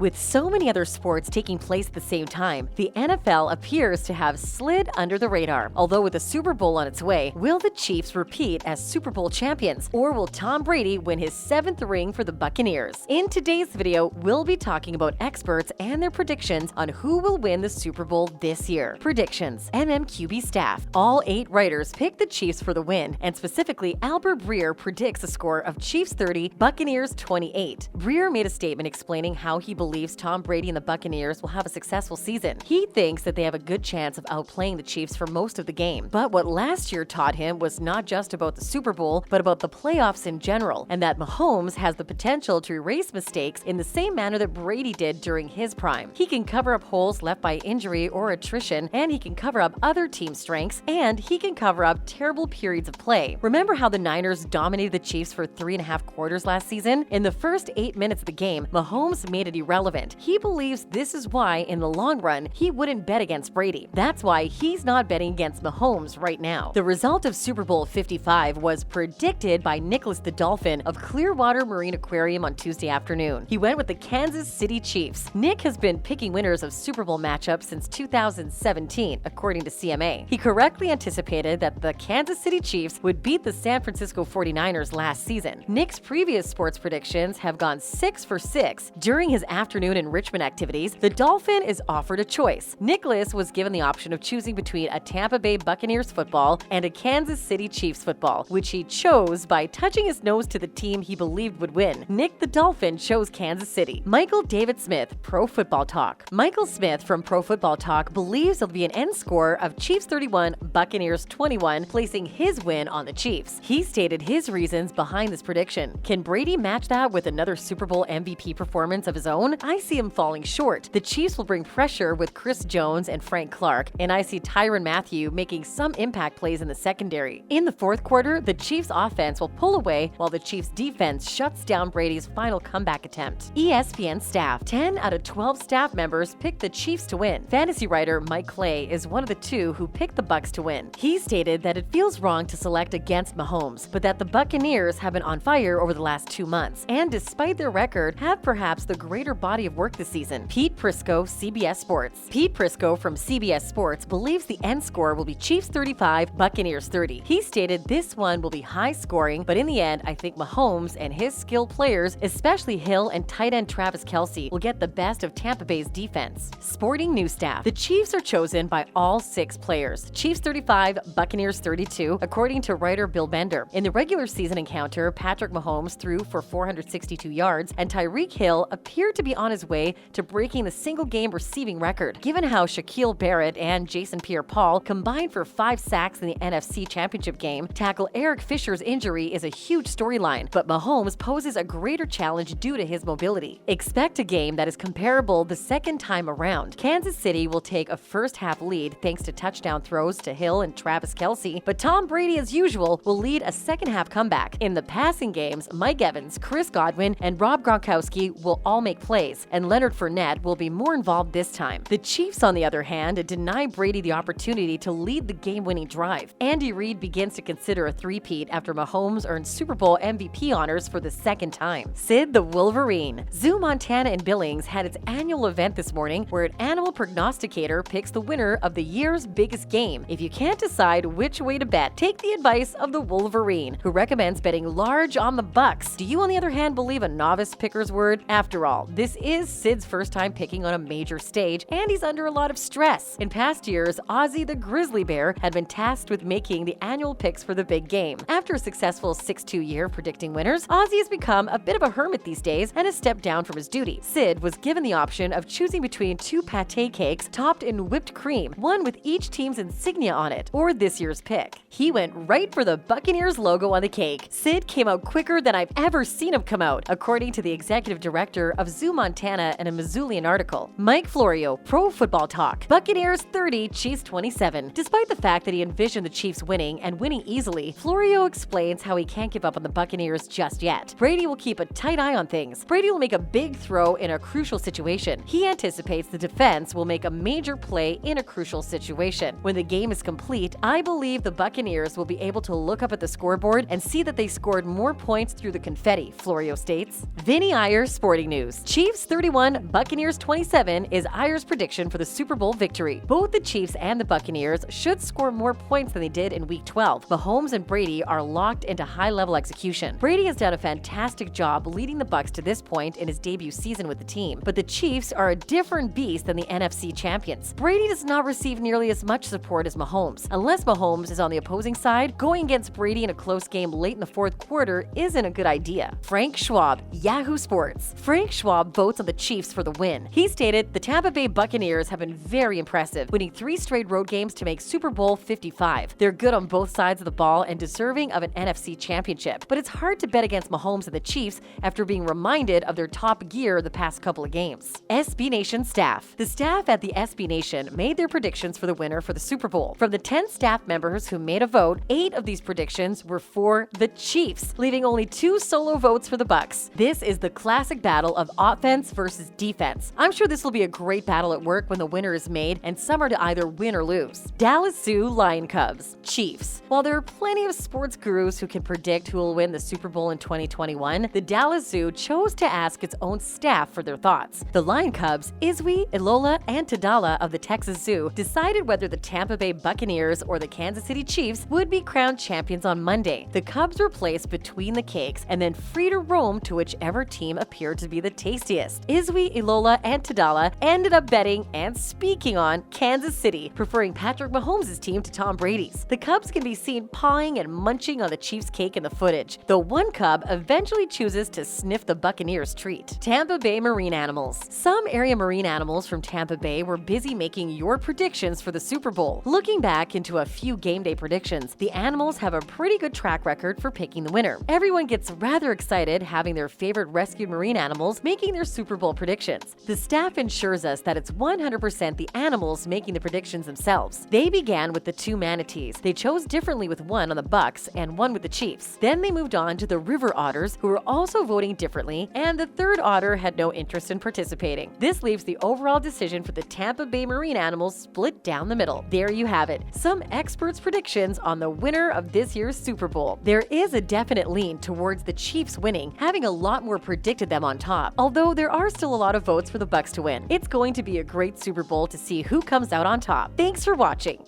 With so many other sports taking place at the same time, the NFL appears to have slid under the radar. Although with the Super Bowl on its way, will the Chiefs repeat as Super Bowl champions, or will Tom Brady win his 7th ring for the Buccaneers? In today's video, we'll be talking about experts and their predictions on who will win the Super Bowl this year. Predictions. MMQB staff. All 8 writers picked the Chiefs for the win, and specifically Albert Breer predicts a score of Chiefs 30, Buccaneers 28. Breer made a statement explaining how he believes Tom Brady and the Buccaneers will have a successful season. He thinks that they have a good chance of outplaying the Chiefs for most of the game. But what last year taught him was not just about the Super Bowl, but about the playoffs in general, and that Mahomes has the potential to erase mistakes in the same manner that Brady did during his prime. He can cover up holes left by injury or attrition, and he can cover up other team strengths, and he can cover up terrible periods of play. Remember how the Niners dominated the Chiefs for 3.5 quarters last season? In the first 8 minutes of the game, Mahomes made it irrelevant. He believes this is why, in the long run, he wouldn't bet against Brady. That's why he's not betting against Mahomes right now. The result of Super Bowl 55 was predicted by Nicholas the Dolphin of Clearwater Marine Aquarium on Tuesday afternoon. He went with the Kansas City Chiefs. Nick has been picking winners of Super Bowl matchups since 2017, according to CMA. He correctly anticipated that the Kansas City Chiefs would beat the San Francisco 49ers last season. Nick's previous sports predictions have gone 6 for 6. During his afternoon enrichment activities, the Dolphin is offered a choice. Nicholas was given the option of choosing between a Tampa Bay Buccaneers football and a Kansas City Chiefs football, which he chose by touching his nose to the team he believed would win. Nick the Dolphin chose Kansas City. Michael David Smith, Pro Football Talk. Michael Smith from Pro Football Talk believes there'll be an end score of Chiefs 31, Buccaneers 21, placing his win on the Chiefs. He stated his reasons behind this prediction. Can Brady match that with another Super Bowl MVP performance of his own? I see him falling short. The Chiefs will bring pressure with Chris Jones and Frank Clark, and I see Tyrann Mathieu making some impact plays in the secondary. In the fourth quarter, the Chiefs offense will pull away while the Chiefs defense shuts down Brady's final comeback attempt. ESPN staff. 10 out of 12 staff members picked the Chiefs to win. Fantasy writer Mike Clay is one of the 2 who picked the Bucs to win. He stated that it feels wrong to select against Mahomes, but that the Buccaneers have been on fire over the last 2 months, and despite their record, have perhaps the greater body of work this season. Pete Prisco, CBS Sports. Pete Prisco from CBS Sports believes the end score will be Chiefs 35, Buccaneers 30. He stated this one will be high scoring, but in the end, I think Mahomes and his skilled players, especially Hill and tight end Travis Kelce, will get the best of Tampa Bay's defense. Sporting news staff. The Chiefs are chosen by all 6 players. Chiefs 35, Buccaneers 32, according to writer Bill Bender. In the regular season encounter, Patrick Mahomes threw for 462 yards, and Tyreek Hill appeared to be on his way to breaking the single-game receiving record. Given how Shaquille Barrett and Jason Pierre-Paul combined for 5 sacks in the NFC Championship game, tackle Eric Fisher's injury is a huge storyline, but Mahomes poses a greater challenge due to his mobility. Expect a game that is comparable the second time around. Kansas City will take a first-half lead thanks to touchdown throws to Hill and Travis Kelce, but Tom Brady, as usual, will lead a second-half comeback. In the passing games, Mike Evans, Chris Godwin, and Rob Gronkowski will all make plays, and Leonard Fournette will be more involved this time. The Chiefs, on the other hand, deny Brady the opportunity to lead the game-winning drive. Andy Reid begins to consider a three-peat after Mahomes earned Super Bowl MVP honors for the second time. Sid the Wolverine. Zoo Montana in Billings had its annual event this morning where an animal prognosticator picks the winner of the year's biggest game. If you can't decide which way to bet, take the advice of the Wolverine, who recommends betting large on the Bucs. Do you, on the other hand, believe a novice picker's word? After all, this is Sid's first time picking on a major stage, and he's under a lot of stress. In past years, Ozzy the Grizzly Bear had been tasked with making the annual picks for the big game. After a successful 6-2 year predicting winners, Ozzy has become a bit of a hermit these days and has stepped down from his duty. Sid was given the option of choosing between 2 pate cakes topped in whipped cream, one with each team's insignia on it, or this year's pick. He went right for the Buccaneers logo on the cake. Sid came out quicker than I've ever seen him come out, according to the executive director of Zoo Montana in a Missoulian article. Mike Florio, Pro Football Talk. Buccaneers 30, Chiefs 27. Despite the fact that he envisioned the Chiefs winning and winning easily, Florio explains how he can't give up on the Buccaneers just yet. Brady will keep a tight eye on things. Brady will make a big throw in a crucial situation. He anticipates the defense will make a major play in a crucial situation. When the game is complete, I believe the Buccaneers will be able to look up at the scoreboard and see that they scored more points through the confetti, Florio states. Vinny Iyer, Sporting News. Chiefs Chiefs 31, Buccaneers 27 is Ayer's prediction for the Super Bowl victory. Both the Chiefs and the Buccaneers should score more points than they did in Week 12. Mahomes and Brady are locked into high-level execution. Brady has done a fantastic job leading the Bucs to this point in his debut season with the team, but the Chiefs are a different beast than the NFC champions. Brady does not receive nearly as much support as Mahomes. Unless Mahomes is on the opposing side, going against Brady in a close game late in the fourth quarter isn't a good idea. Frank Schwab, Yahoo Sports. Frank Schwab votes on the Chiefs for the win. He stated, "The Tampa Bay Buccaneers have been very impressive, winning 3 straight road games to make Super Bowl 55. They're good on both sides of the ball and deserving of an NFC championship, but it's hard to bet against Mahomes and the Chiefs after being reminded of their top gear the past couple of games." SB Nation staff. The staff at the SB Nation made their predictions for the winner for the Super Bowl. From the 10 staff members who made a vote, 8 of these predictions were for the Chiefs, leaving only 2 solo votes for the Bucs. This is the classic battle of offense versus defense. I'm sure this will be a great battle at work when the winner is made, and some are to either win or lose. Dallas Zoo Lion Cubs. Chiefs. While there are plenty of sports gurus who can predict who will win the Super Bowl in 2021, the Dallas Zoo chose to ask its own staff for their thoughts. The Lion Cubs, Izwi, Ilola, and Tadala of the Texas Zoo decided whether the Tampa Bay Buccaneers or the Kansas City Chiefs would be crowned champions on Monday. The Cubs were placed between the cakes and then free to roam to whichever team appeared to be the tastiest. Izwi, Ilola, and Tadala ended up betting and speaking on Kansas City, preferring Patrick Mahomes' team to Tom Brady's. The Cubs can be seen pawing and munching on the Chiefs' cake in the footage, though one Cub eventually chooses to sniff the Buccaneers' treat. Tampa Bay marine animals. Some area marine animals from Tampa Bay were busy making your predictions for the Super Bowl. Looking back into a few game day predictions, the animals have a pretty good track record for picking the winner. Everyone gets rather excited having their favorite rescued marine animals making their Super Bowl predictions. The staff ensures us that it's 100% the animals making the predictions themselves. They began with the 2 manatees. They chose differently with one on the Bucs and one with the Chiefs. Then they moved on to the river otters, who were also voting differently, and the 3rd otter had no interest in participating. This leaves the overall decision for the Tampa Bay marine animals split down the middle. There you have it, some experts' predictions on the winner of this year's Super Bowl. There is a definite lean towards the Chiefs winning, having a lot more predicted them on top. Although there are still a lot of votes for the Bucs to win. It's going to be a great Super Bowl to see who comes out on top. Thanks for watching.